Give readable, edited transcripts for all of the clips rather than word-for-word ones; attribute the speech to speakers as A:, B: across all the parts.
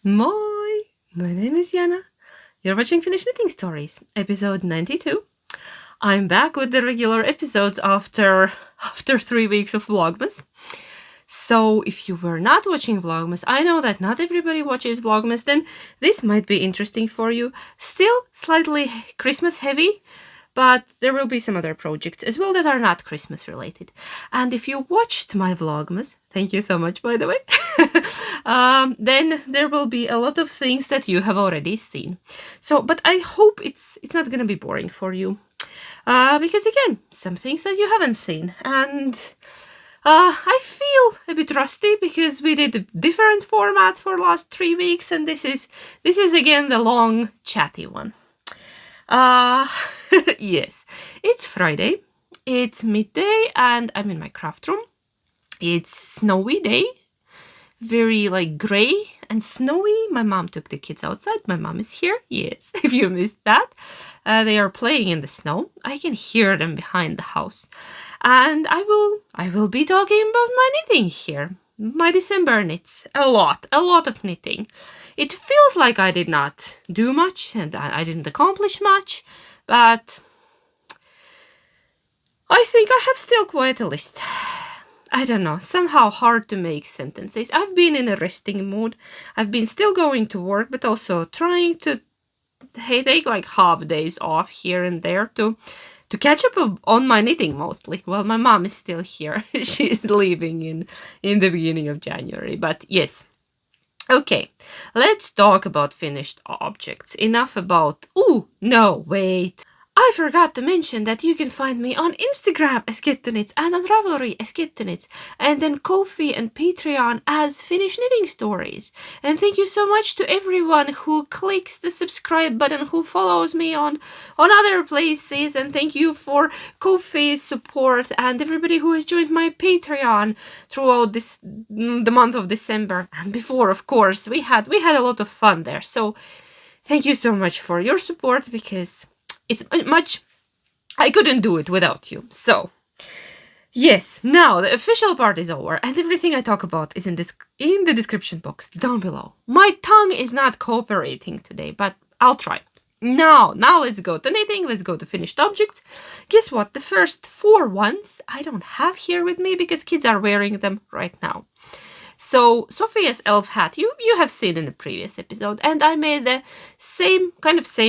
A: Moi! My name is Jana. You're watching Finnish Knitting Stories, episode 92. I'm back with the regular episodes after 3 weeks of Vlogmas. So if you were not watching Vlogmas, I know that not everybody watches Vlogmas, then this might be interesting for you. Still slightly Christmas heavy, but there will be some other projects as well that are not Christmas related. And if you watched my Vlogmas, thank you so much, by the way, then there will be a lot of things that you have already seen. So, but I hope it's not gonna be boring for you. Because again, some things that you haven't seen. And I feel a bit rusty because we did a different format for last 3 weeks, and this is again the long, chatty one. Yes, it's Friday, it's midday, and I'm in my craft room. It's snowy day, very like gray and snowy. My mom took the kids outside. My mom is here, yes, if you missed that. They are playing in the snow. I can hear them behind the house. And I will be talking about my knitting here. My December knits. A lot of knitting. It feels like I did not do much and I didn't accomplish much, but I think I have still quite a list. I don't know, somehow hard to make sentences. I've been in a resting mood. I've been still going to work, but also trying to take like half days off here and there to catch up on my knitting mostly. Well, my mom is still here. She's leaving in the beginning of January, but yes. Okay, let's talk about finished objects. Enough about... Oh, no, wait. I forgot to mention that you can find me on Instagram as Kittenits and on Ravelry as Kittenits, and then Ko-fi and Patreon as Finnish Knitting Stories. And thank you so much to everyone who clicks the subscribe button, who follows me on other places, and thank you for Ko-fi's support and everybody who has joined my Patreon throughout the month of December and before, of course. We had a lot of fun there. So thank you so much for your support, because it's much... I couldn't do it without you. So, yes, now the official part is over, and everything I talk about is in the description box down below. My tongue is not cooperating today, but I'll try. Now let's go to knitting, let's go to finished objects. Guess what? The first 4 ones I don't have here with me because kids are wearing them right now. So Sophia's elf hat you have seen in the previous episode, and I made the same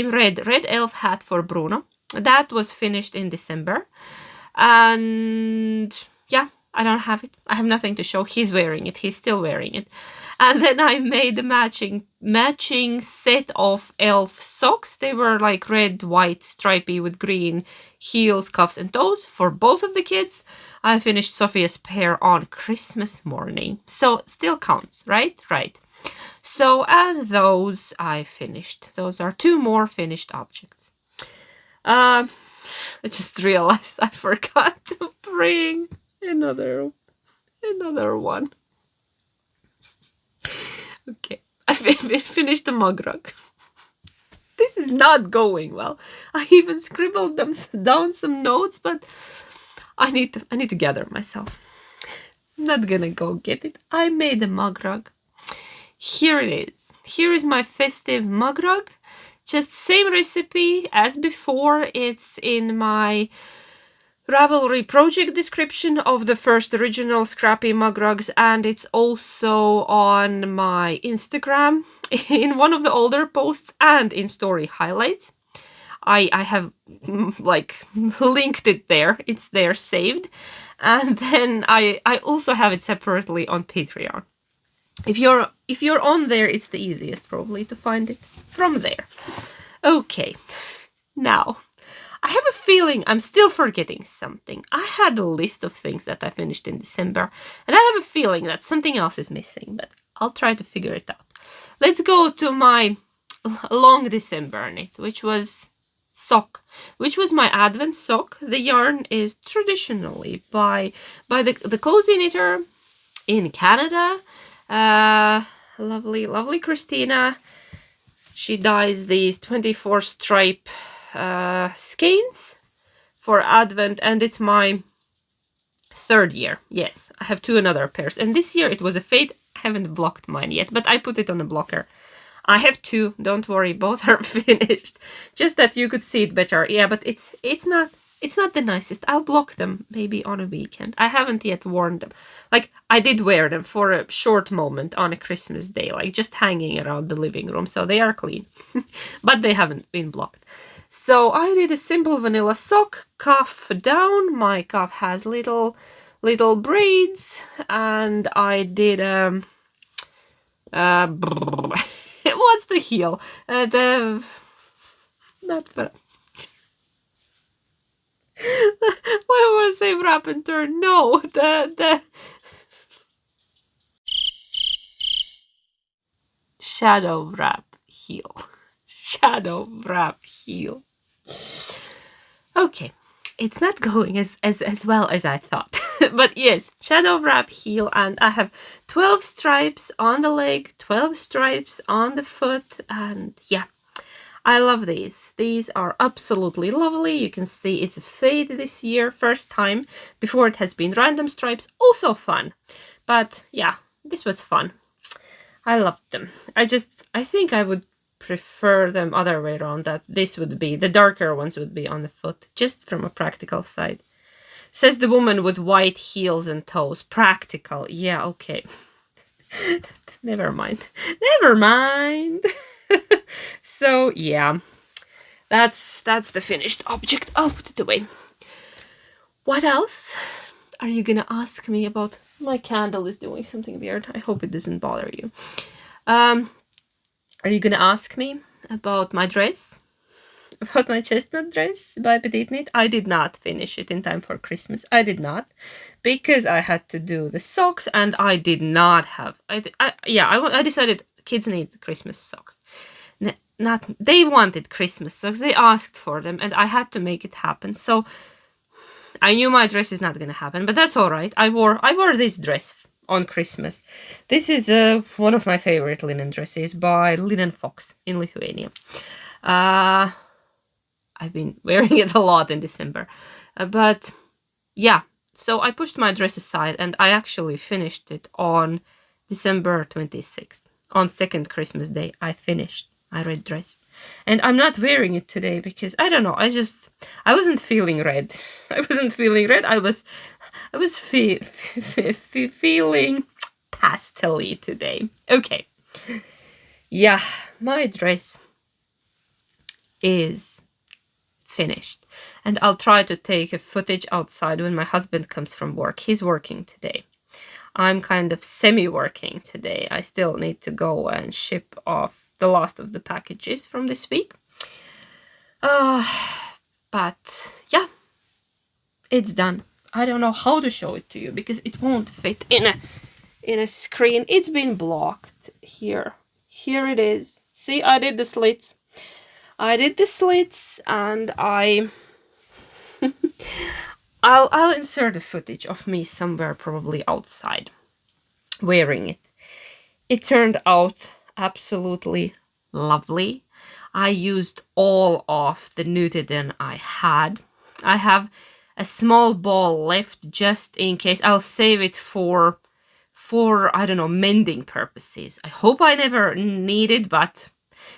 A: red elf hat for Bruno. That was finished in December, and yeah, I don't have it. I have nothing to show. He's wearing it. He's still wearing it. And then I made the matching set of elf socks. They were like red, white, stripy with green heels, cuffs, and toes for both of the kids. I finished Sophia's pair on Christmas morning. So still counts, right? Right. So, and those I finished. Those are 2 more finished objects. I just realized I forgot to bring another one. Okay, I finished the mug rug. This is not going well. I even scribbled down some notes, but I need to gather myself. I'm not gonna go get it. I made a mug rug. Here it is. Here is my festive mug rug. Just same recipe as before. It's in my Ravelry project description of the first original scrappy mug rugs, and it's also on my Instagram in one of the older posts and in story highlights. I have like linked it there. It's there saved. And then I also have it separately on Patreon. If you're on there, it's the easiest probably to find it from there. Okay. Now, I have a feeling I'm still forgetting something. I had a list of things that I finished in December, and I have a feeling that something else is missing, but I'll try to figure it out. Let's go to my long December knit, which was sock, which was my Advent sock. The yarn is traditionally by the Cozy Knitter in Canada. Lovely Christina. She dyes these 24 stripe skeins for Advent, and it's my 3rd year. Yes, I have 2 another pairs, and this year it was a fade haven't blocked mine yet, but I put it on a blocker. I have 2, don't worry, both are finished. Just that you could see it better. Yeah, but it's not the nicest. I'll block them maybe on a weekend. I haven't yet worn them. Like, I did wear them for a short moment on a Christmas day, like just hanging around the living room, so they are clean. But they haven't been blocked. So I did a simple vanilla sock, cuff down. My cuff has little braids, and I did what's the heel? Not the. Why I want to say wrap and turn? No, the shadow wrap heel. Shadow wrap heel. Okay, it's not going as well as I thought. But yes, shadow wrap heel, and I have 12 stripes on the leg, 12 stripes on the foot, and yeah, I love these. These are absolutely lovely. You can see it's a fade this year, first time. Before it has been random stripes, also fun. But yeah, this was fun. I loved them. I think I would prefer them other way around, that this would be, the darker ones would be on the foot, just from a practical side. Says the woman with white heels and toes. Practical. Yeah, okay. Never mind. Never mind. So, yeah. That's the finished object. I'll put it away. What else are you gonna ask me about? My candle is doing something weird. I hope it doesn't bother you. Are you gonna ask me about my dress? About my chestnut dress by Petite Knit? I did not finish it in time for Christmas. I did not, because I had to do the socks, and I did not have. I decided kids need Christmas socks. They wanted Christmas socks. They asked for them, and I had to make it happen. So I knew my dress is not gonna happen, but that's all right. I wore this dress on Christmas. This is one of my favorite linen dresses by Linen Fox in Lithuania. I've been wearing it a lot in December. But yeah, so I pushed my dress aside, and I actually finished it on December 26th. On second Christmas day, I finished my red dress. And I'm not wearing it today because, I don't know, I wasn't feeling red. I wasn't feeling red. I was feeling pastel-y today. Okay. Yeah, my dress is finished, and I'll try to take a footage outside when my husband comes from work. He's working today. I'm kind of semi-working today. I still need to go and ship off the last of the packages from this week. But yeah, it's done. I don't know how to show it to you because it won't fit in a screen. It's been blocked here. Here it is. See, I did the slits. And I'll insert a footage of me somewhere, probably outside, wearing it. It turned out absolutely lovely. I used all of the Nutiden I had. I have a small ball left just in case. I'll save it for I don't know, mending purposes. I hope I never need it, but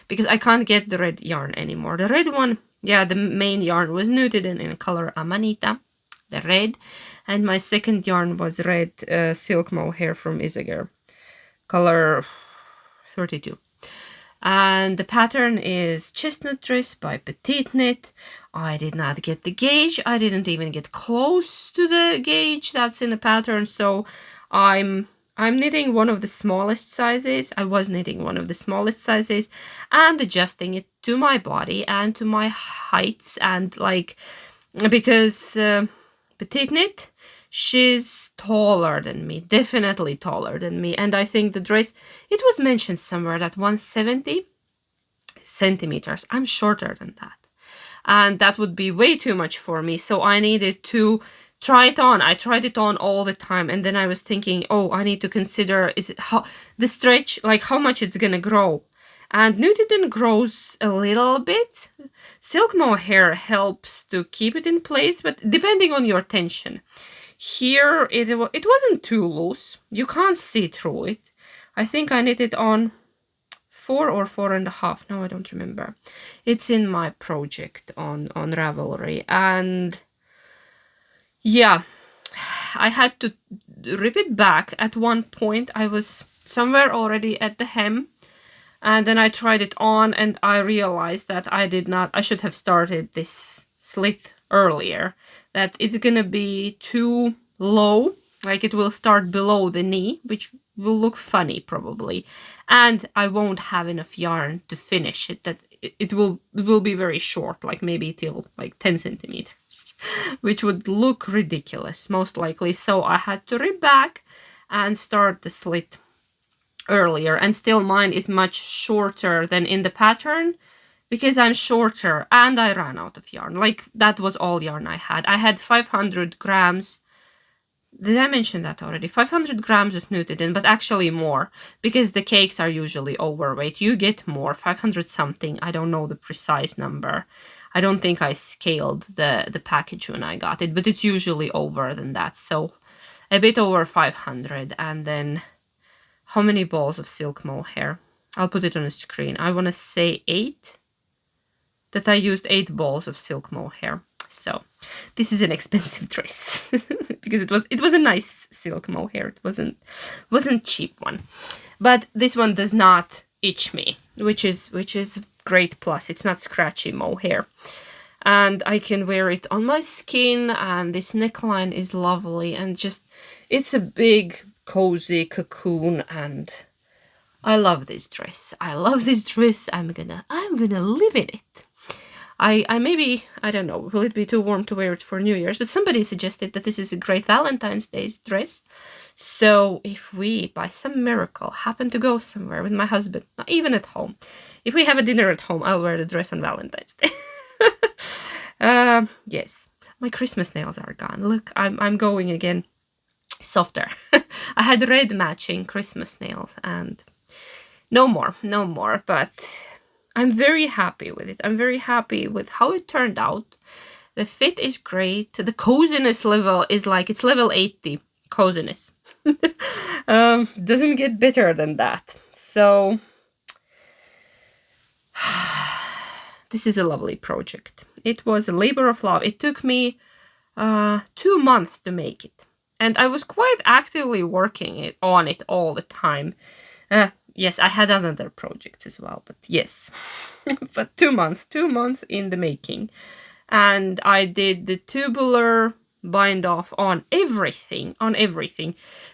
A: because I can't get the red yarn anymore. The red one, yeah, the main yarn was Nutiden in color Amanita, the red, and my second yarn was red silk mohair from Isager, color 32. And the pattern is Chestnut Dress by Petite Knit. I did not get the gauge. I didn't even get close to the gauge that's in the pattern, so I'm knitting one of the smallest sizes. I was knitting one of the smallest sizes and adjusting it to my body and to my heights, and because Petite Knit, she's taller than me, definitely taller than me, and I think the dress, it was mentioned somewhere that 170 centimeters. I'm shorter than that, and that would be way too much for me, so I needed to try it on. I tried it on all the time, and then I was thinking, oh, I need to consider, is it how the stretch, like how much it's gonna grow. And Nutiden grows a little bit. Silk mohair helps to keep it in place, but depending on your tension. Here, it wasn't too loose. You can't see through it. I think I knitted on 4 or 4.5. Now I don't remember. It's in my project on Ravelry, and yeah, I had to rip it back. At one point I was somewhere already at the hem, and then I tried it on and I realized that I should have started this slit earlier, that it's gonna be too low, like it will start below the knee, which will look funny probably, and I won't have enough yarn to finish it, that it will be very short, like maybe till like 10 centimeters, which would look ridiculous most likely. So I had to rip back and start the slit earlier, and still mine is much shorter than in the pattern because I'm shorter and I ran out of yarn. Like, that was all yarn I had. I had 500 grams. Did I mention that already? 500 grams of Nutidin, but actually more, because the cakes are usually overweight. You get more, 500 something. I don't know the precise number. I don't think I scaled the package when I got it, but it's usually over than that. So a bit over 500. And then how many balls of silk mohair? I'll put it on the screen. I want to say 8. That I used 8 balls of silk mohair. So this is an expensive dress because it was a nice silk mohair. It wasn't cheap one, but this one does not itch me, which is great plus. It's not scratchy mohair, and I can wear it on my skin. And this neckline is lovely, and just it's a big cozy cocoon, and I love this dress. I love this dress. I'm gonna live in it. I maybe, I don't know, will it be too warm to wear it for New Year's? But somebody suggested that this is a great Valentine's Day dress. So if we, by some miracle, happen to go somewhere with my husband, not even at home, if we have a dinner at home, I'll wear the dress on Valentine's Day. Yes, my Christmas nails are gone. Look, I'm going again softer. I had red matching Christmas nails, and no more, but I'm very happy with it. I'm very happy with how it turned out. The fit is great. The coziness level is like, it's level 80 coziness. Doesn't get better than that. So this is a lovely project. It was a labor of love. It took me 2 months to make it. And I was quite actively working on it all the time. Yes, I had another project as well, but yes. But 2 months in the making. And I did the tubular bind off on everything.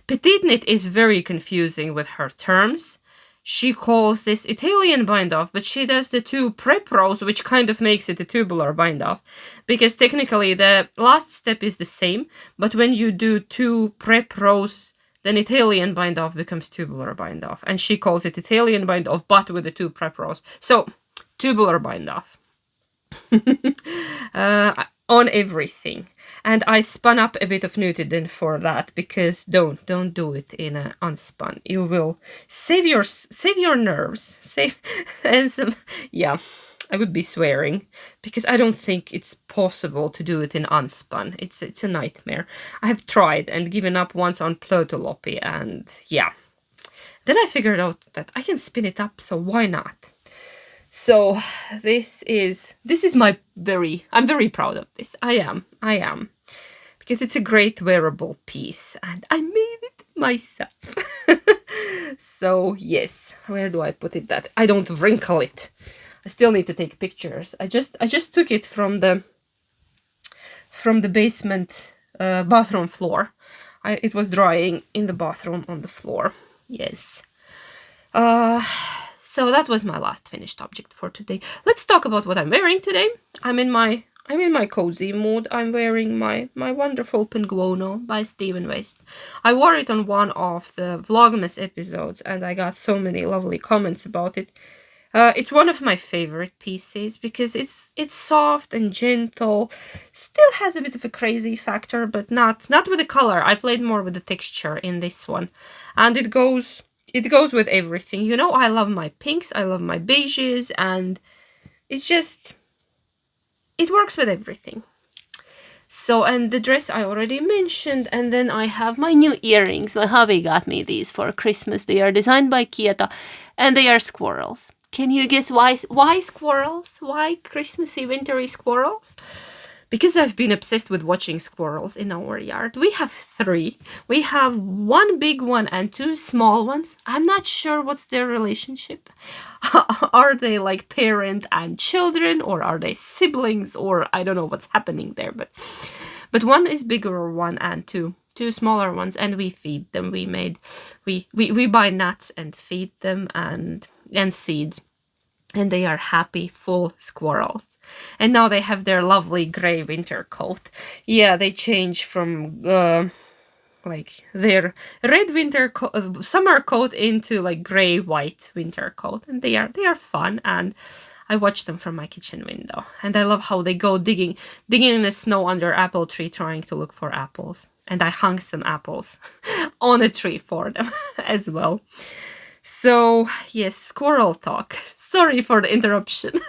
A: Petite Knit is very confusing with her terms. She calls this Italian bind off, but she does the 2 prep rows, which kind of makes it a tubular bind off, because technically the last step is the same, but when you do 2 prep rows, then Italian bind off becomes tubular bind off, and she calls it Italian bind off, but with the 2 prep rows. So tubular bind off on everything. And I spun up a bit of Nutidin for that, because don't do it in an unspun. You will save your nerves. And some, yeah, I would be swearing, because I don't think it's possible to do it in unspun. It's a nightmare. I have tried and given up once on Plötulopi, and yeah. Then I figured out that I can spin it up, so why not? So this is my I'm very proud of this. I am. Because it's a great wearable piece, and I made it myself. So yes, where do I put it that I don't wrinkle it? I still need to take pictures. I just took it from the basement bathroom floor. It was drying in the bathroom on the floor. Yes. So that was my last finished object for today. Let's talk about what I'm wearing today. I'm in my cozy mood. I'm wearing my wonderful Pinguono by Stephen West. I wore it on one of the Vlogmas episodes, and I got so many lovely comments about it. It's one of my favorite pieces because it's soft and gentle. Still has a bit of a crazy factor, but not with the color. I played more with the texture in this one, and it goes with everything. You know, I love my pinks, I love my beiges, and it works with everything. So, and the dress I already mentioned, and then I have my new earrings. My hubby got me these for Christmas. They are designed by Kieta, and they are squirrels. Can you guess why squirrels? Why Christmassy wintry squirrels? Because I've been obsessed with watching squirrels in our yard. We have 3. We have 1 big one and 2 small ones. I'm not sure what's their relationship. Are they like parent and children, or are they siblings, or I don't know what's happening there. But one is bigger one and two smaller ones, and we feed them. We buy nuts and feed them and seeds. And they are happy, full squirrels. And now they have their lovely gray winter coat. Yeah, they change from like their red summer coat into like gray white winter coat, and they are fun. And I watch them from my kitchen window, and I love how they go digging in the snow under apple tree trying to look for apples. And I hung some apples on a tree for them as well. So, yes, squirrel talk. Sorry for the interruption.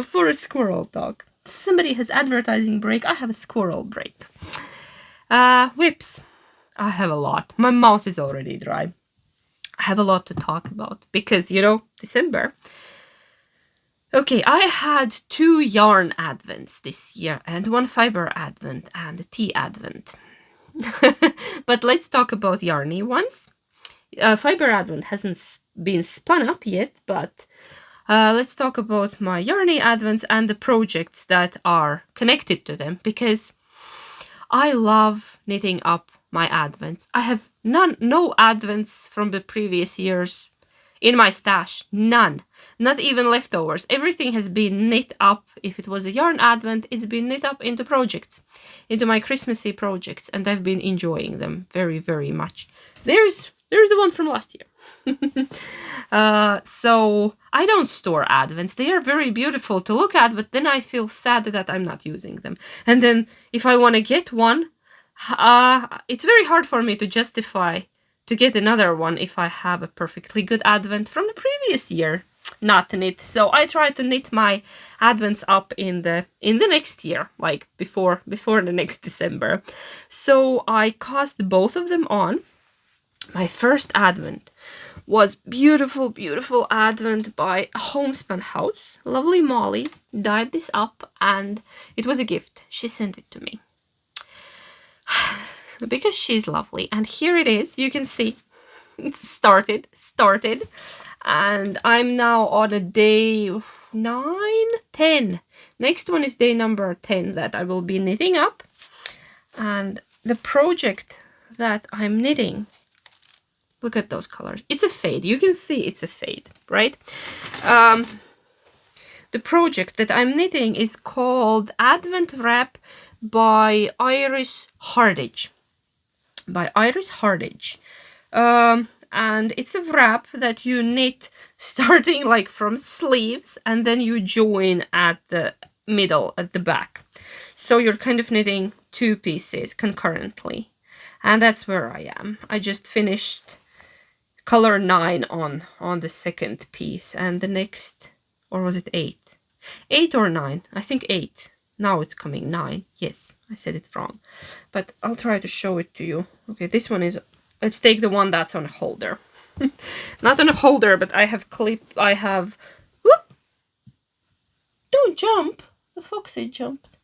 A: For a squirrel talk. Somebody has advertising break. I have a squirrel break. Whips. I have a lot. My mouth is already dry. I have a lot to talk about because, December. Okay, I had 2 yarn advents this year and 1 fiber advent and a tea advent. But let's talk about yarny ones. Fiber advent hasn't been spun up yet, but let's talk about my yarny advents and the projects that are connected to them, because I love knitting up my advents. I have no advents from the previous years in my stash. None. Not even leftovers. Everything has been knit up. If it was a yarn advent, it's been knit up into projects, into my Christmassy projects, and I've been enjoying them very, very much. There's the one from last year. So I don't store advents. They are very beautiful to look at, but then I feel sad that I'm not using them. And then if I want to get one, it's very hard for me to justify to get another one if I have a perfectly good advent from the previous year not knit. So I try to knit my advents up in the next year, like before the next December. So I cast both of them on. My first advent was beautiful, beautiful advent by Homespun House. Lovely Molly dyed this up, and it was a gift. She sent it to me because she's lovely. And here it is. You can see it's started, and I'm now on a day 9, 10. Next one is day number 10 that I will be knitting up. And the project that I'm knitting, look at those colors. It's a fade. You can see it's a fade, right? The project that I'm knitting is called Advent Wrap by Iris Hardage. And it's a wrap that you knit starting like from sleeves, and then you join at the middle, at the back. So you're kind of knitting 2 pieces concurrently. And that's where I am. I just finished color 9 on the second piece, and the next, or was it 8? 8 or 9? I think 8. Now it's coming 9. Yes, I said it wrong. But I'll try to show it to you. Okay, this one is, let's take the one that's on a holder. Not on a holder, but I have whoop! Don't jump! The foxy jumped.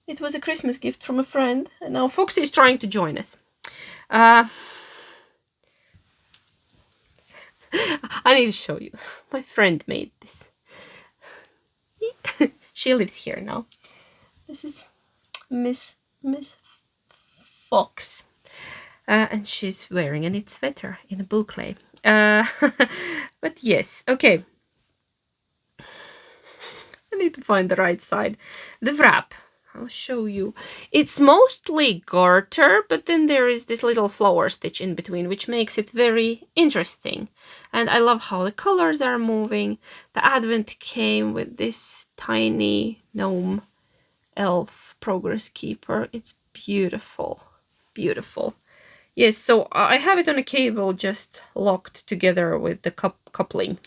A: It was a Christmas gift from a friend, and now Foxy is trying to join us. I need to show you. My friend made this. She lives here now. This is Miss Fox. And she's wearing a knit sweater in a boucle. But yes, okay. I need to find the right side. The wrap. I'll show you. It's mostly garter, but then there is this little flower stitch in between, which makes it very interesting. And I love how the colors are moving. The advent came with this tiny gnome elf progress keeper. It's beautiful. Beautiful. Yes, so I have it on a cable just locked together with the coupling.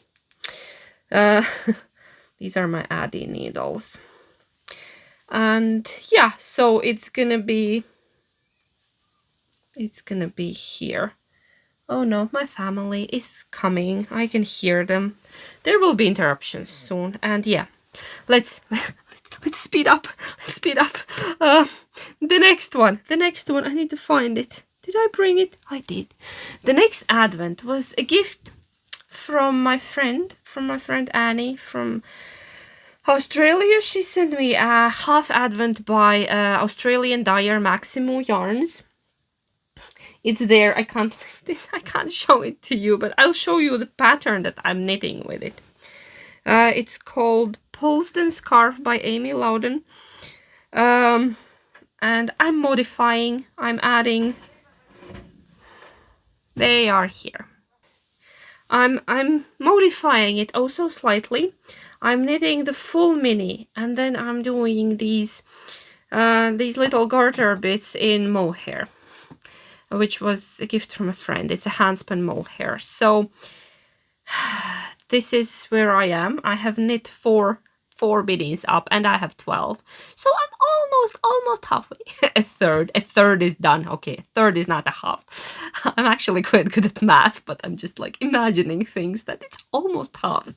A: These are my Addy needles. And yeah, so it's gonna be here. Oh no, my family is coming. I can hear them. There will be interruptions soon. And yeah, let's let's speed up. Let's speed up. The next one. I need to find it. Did I bring it? I did. The next advent was a gift from my friend, Annie from Australia. She sent me a half advent by Australian dyer Maximo Yarns. It's there. I can't show it to you, but I'll show you the pattern that I'm knitting with it. It's called Polsden Scarf by Amy Loudon. And I'm modifying. I'm adding. They are here. I'm modifying it also slightly. I'm knitting the full mini, and then I'm doing these little garter bits in mohair, which was a gift from a friend. It's a handspun mohair. So this is where I am. I have knit four biddings up, and I have 12. So I'm almost halfway. A third is done. Okay, a third is not a half. I'm actually quite good at math, but I'm just like imagining things that it's almost half.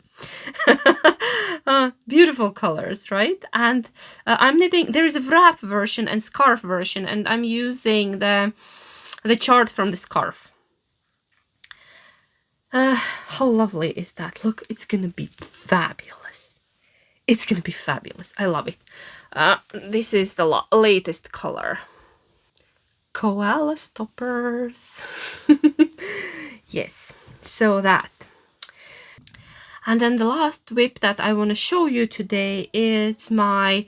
A: Beautiful colors, right? And I'm knitting. There is a wrap version and scarf version, and I'm using the chart from the scarf. How lovely is that? Look, it's gonna be fabulous. It's gonna be fabulous. I love it. This is the latest color. Koala stoppers. Yes, so that. And then the last whip that I want to show you today is my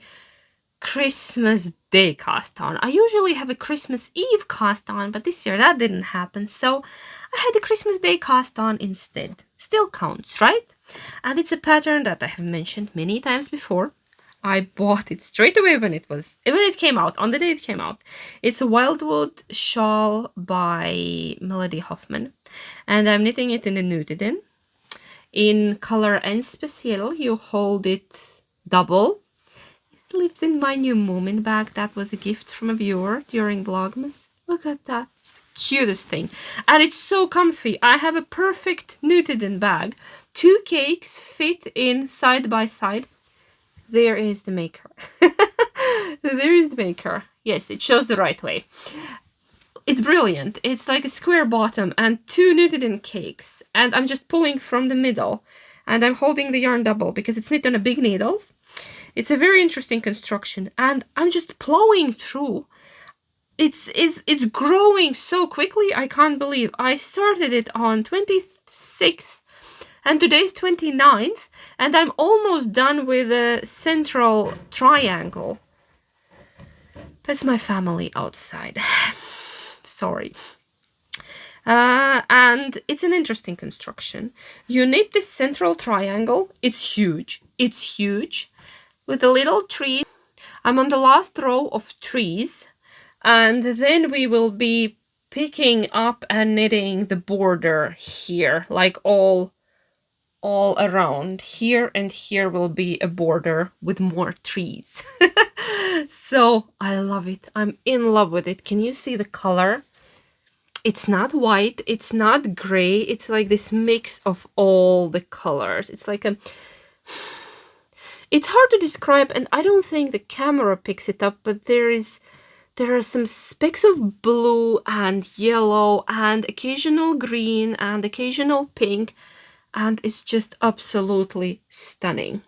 A: Christmas Day cast on. I usually have a Christmas Eve cast on, but this year that didn't happen, so I had a Christmas Day cast on instead. Still counts, right? And it's a pattern that I have mentioned many times before. I bought it straight away when it came out, on the day it came out. It's a Wildwood shawl by Melody Hoffman, and I'm knitting it in the Nutiden. In color N Special, you hold it double. It lives in my new Moomin bag. That was a gift from a viewer during Vlogmas. Look at that. It's the cutest thing. And it's so comfy. I have a perfect Nutiden bag. 2 cakes fit in side by side. There is the maker. There is the maker. Yes, it shows the right way. It's brilliant. It's like a square bottom and 2 Nutiden cakes. And I'm just pulling from the middle. And I'm holding the yarn double because it's knit on a big needles. It's a very interesting construction. And I'm just plowing through. It's growing so quickly. I can't believe. I started it on 26th. And today's 29th, and I'm almost done with a central triangle. That's my family outside. Sorry. And it's an interesting construction. You knit this central triangle. It's huge. It's huge. With a little tree. I'm on the last row of trees. And then we will be picking up and knitting the border here, like all around. Here and here will be a border with more trees. So I love it. I'm in love with it. Can you see the color? It's not white, it's not gray, it's like this mix of all the colors. It's like it's hard to describe, and I don't think the camera picks it up, but there are some specks of blue and yellow and occasional green and occasional pink. And it's just absolutely stunning.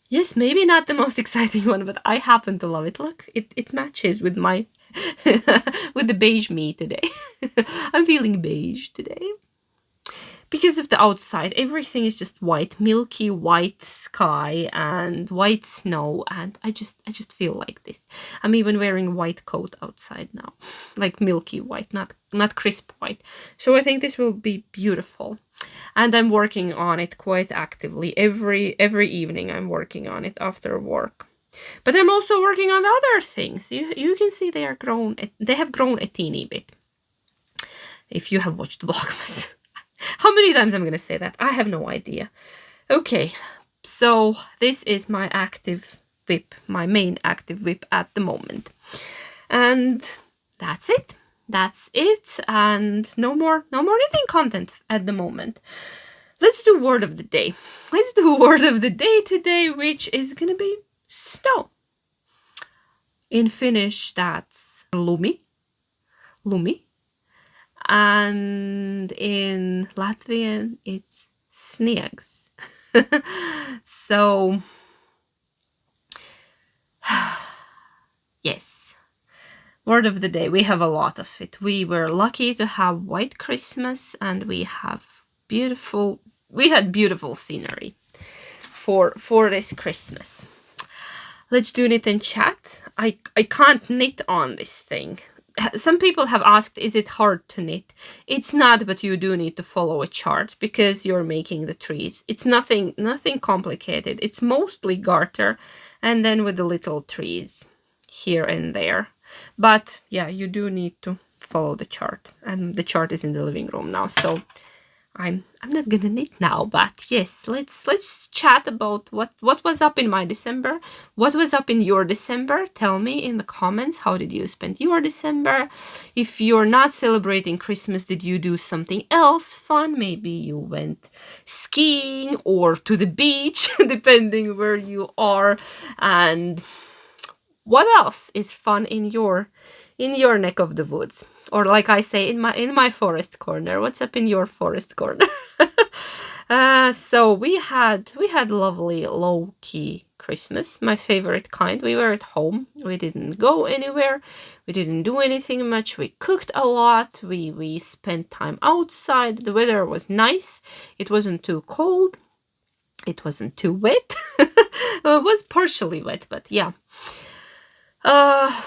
A: Yes, maybe not the most exciting one, but I happen to love it. Look, it matches with my with the beige me today. I'm feeling beige today. Because of the outside, everything is just white, milky white sky and white snow, and I just feel like this. I'm even wearing white coat outside now, like milky white, not crisp white. So I think this will be beautiful. And I'm working on it quite actively. Every evening I'm working on it after work. But I'm also working on other things. You can see they have grown a teeny bit. If you have watched Vlogmas. How many times I'm going to say that? I have no idea. Okay, so this is my active whip, my main active whip at the moment. And that's it. That's it. And no more knitting content at the moment. Let's do word of the day. Let's do word of the day today, which is gonna be snow. In Finnish, that's lumi. Lumi. And in Latvian, it's sniegs. So, yes. Word of the day. We have a lot of it. We were lucky to have white Christmas, and we had beautiful scenery for this Christmas. Let's do knit and chat. I can't knit on this thing. Some people have asked, is it hard to knit? It's not, but you do need to follow a chart because you're making the trees. It's nothing complicated. It's mostly garter and then with the little trees here and there. But yeah, you do need to follow the chart. And the chart is in the living room now, so I'm not gonna knit now, but yes, let's chat about what was up in my December. What was up in your December? Tell me in the comments, how did you spend your December? If you're not celebrating Christmas, did you do something else fun? Maybe you went skiing or to the beach, depending where you are. And what else is fun in your neck of the woods? Or like I say, in my forest corner. What's up in your forest corner? So we had lovely low-key Christmas, my favorite kind. We were at home. We didn't go anywhere. We didn't do anything much. We cooked a lot. We spent time outside. The weather was nice. It wasn't too cold. It wasn't too wet. It was partially wet, but yeah.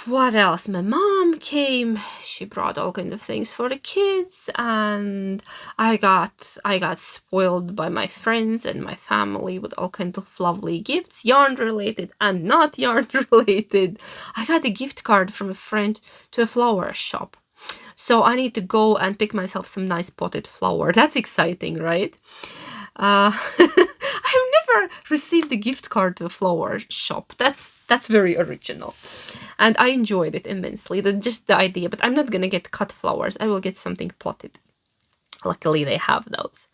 A: What else? My mom came. She brought all kinds of things for the kids, and I got spoiled by my friends and my family with all kinds of lovely gifts, yarn related and not yarn related. I got a gift card from a friend to a flower shop. So I need to go and pick myself some nice potted flower. That's exciting, right? I've never received a gift card to a flower shop. That's very original. And I enjoyed it immensely. Just the idea, but I'm not gonna get cut flowers. I will get something potted. Luckily they have those.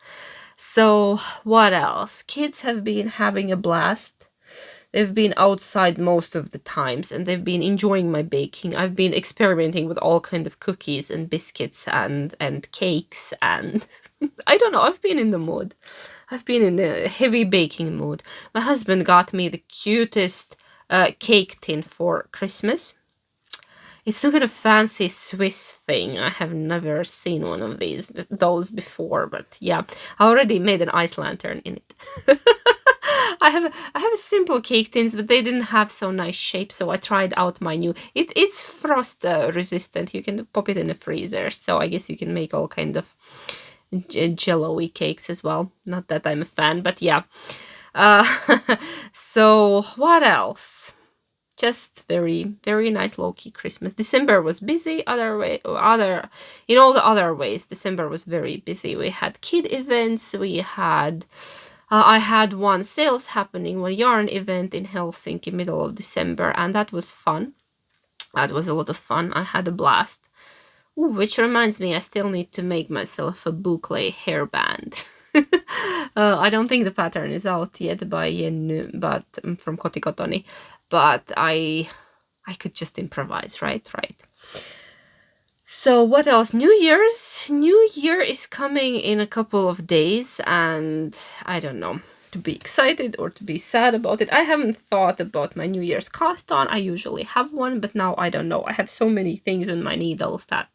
A: So what else? Kids have been having a blast. They've been outside most of the times and they've been enjoying my baking. I've been experimenting with all kinds of cookies and biscuits and cakes and I don't know, I've been in the mood. I've been in a heavy baking mood. My husband got me the cutest cake tin for Christmas. It's some kind of fancy Swiss thing. I have never seen one of those before, but yeah, I already made an ice lantern in it. I have a simple cake tins, but they didn't have so nice shape, so I tried out my new. It's frost resistant. You can pop it in the freezer, so I guess you can make all kind of jello-y cakes as well. Not that I'm a fan, but yeah. So what else? Just very, very nice low-key Christmas. December was busy. In all the other ways, December was very busy. We had kid events. We had. I had one sales happening, one yarn event in Helsinki, middle of December, and that was fun. That was a lot of fun. I had a blast. Ooh, which reminds me, I still need to make myself a boucle hairband. I don't think the pattern is out yet by Jenny, but from Kotikotoni. But I could just improvise, right? So what else? New Year is coming in a couple of days, and I don't know, to be excited or to be sad about it. I haven't thought about my New Year's cast on. I usually have one, but now I don't know. I have so many things in my needles that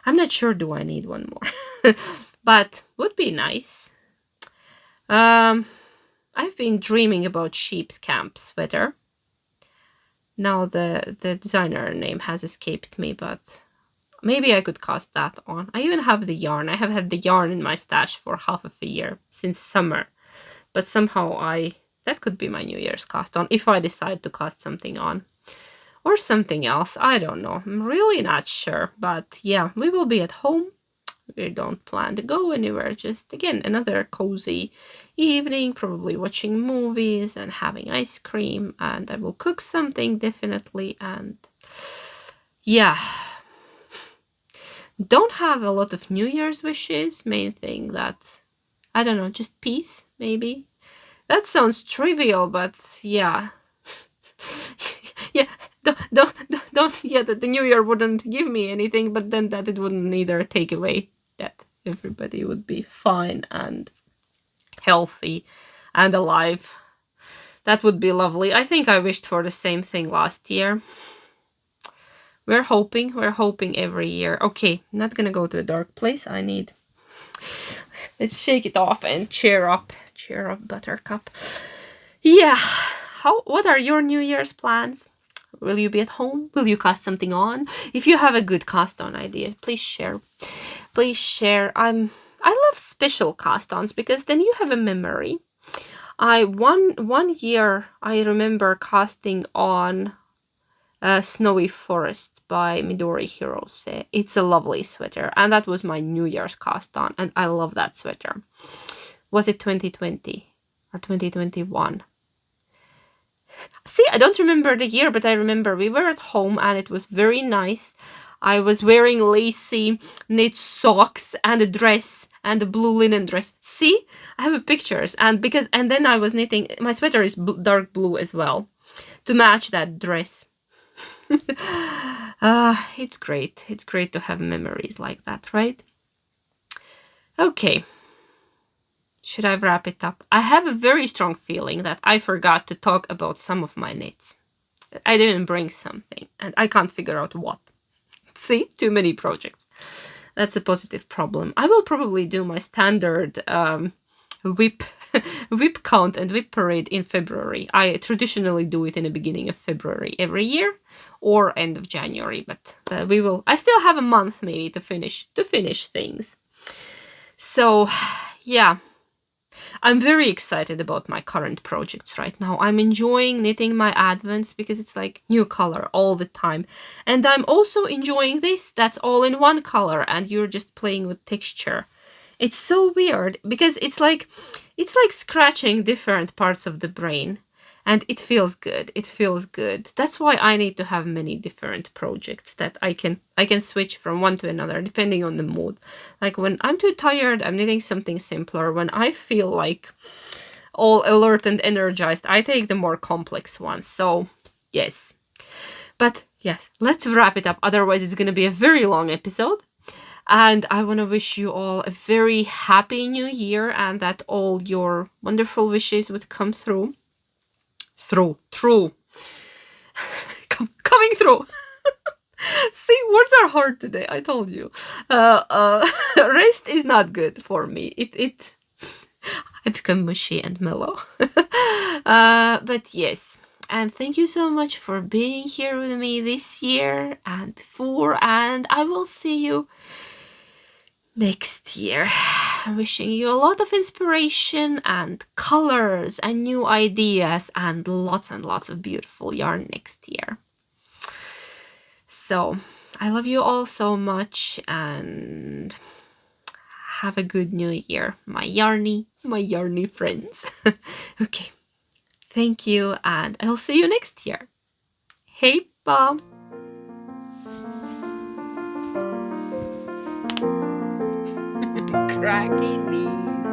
A: I'm not sure, do I need one more? But would be nice. I've been dreaming about sheep's camp sweater. Now the designer name has escaped me, but maybe I could cast that on. I even have the yarn. I have had the yarn in my stash for half of a year, since summer. But somehow that could be my New Year's cast on, if I decide to cast something on. Or something else, I don't know. I'm really not sure. But yeah, we will be at home. We don't plan to go anywhere. Just, again, another cozy evening, probably watching movies and having ice cream. And I will cook something, definitely. And yeah, don't have a lot of New Year's wishes. Main thing that, I don't know, just peace, maybe. That sounds trivial, but yeah. Yeah, don't, yeah, that the new year wouldn't give me anything, but then that it wouldn't either take away that everybody would be fine and healthy and alive. That would be lovely. I think I wished for the same thing last year. We're hoping every year. Okay, not gonna go to a dark place. Let's shake it off and cheer up, Buttercup. Yeah, what are your New Year's plans? Will you be at home? Will you cast something on? If you have a good cast on idea, please share. Please share. I love special cast ons because then you have a memory. One year I remember casting on Snowy Forest by Midori Hirose. It's a lovely sweater, and that was my New Year's cast on, and I love that sweater. Was it 2020 or 2021? See, I don't remember the year, but I remember we were at home and it was very nice. I was wearing lacy knit socks and a dress and a blue linen dress. See, I have pictures, and then I was knitting. My sweater is dark blue as well to match that dress. It's great. It's great to have memories like that, right? Okay. Should I wrap it up? I have a very strong feeling that I forgot to talk about some of my knits. I didn't bring something, and I can't figure out what. See? Too many projects. That's a positive problem. I will probably do my standard whip whip count and whip parade in February. I traditionally do it in the beginning of February every year or end of January, but I still have a month maybe to finish things. So, yeah. I'm very excited about my current projects right now. I'm enjoying knitting my advents because it's like new color all the time. And I'm also enjoying this. That's all in one color and you're just playing with texture. It's so weird because it's like scratching different parts of the brain. And it feels good. It feels good. That's why I need to have many different projects that I can switch from one to another depending on the mood. Like when I'm too tired, I'm knitting something simpler. When I feel like all alert and energized, I take the more complex ones. So, yes. But yes, let's wrap it up. Otherwise, it's going to be a very long episode. And I want to wish you all a very happy new year and that all your wonderful wishes would come through. Coming through. See, words are hard today. I told you. Rest is not good for me. I become mushy and mellow. But yes. And thank you so much for being here with me this year and before. And I will see you next year. I'm wishing you a lot of inspiration and colors and new ideas and lots of beautiful yarn next year. So, I love you all so much and have a good new year, my yarny friends. Okay. Thank you and I'll see you next year. Hey, Bob. Cracky knees.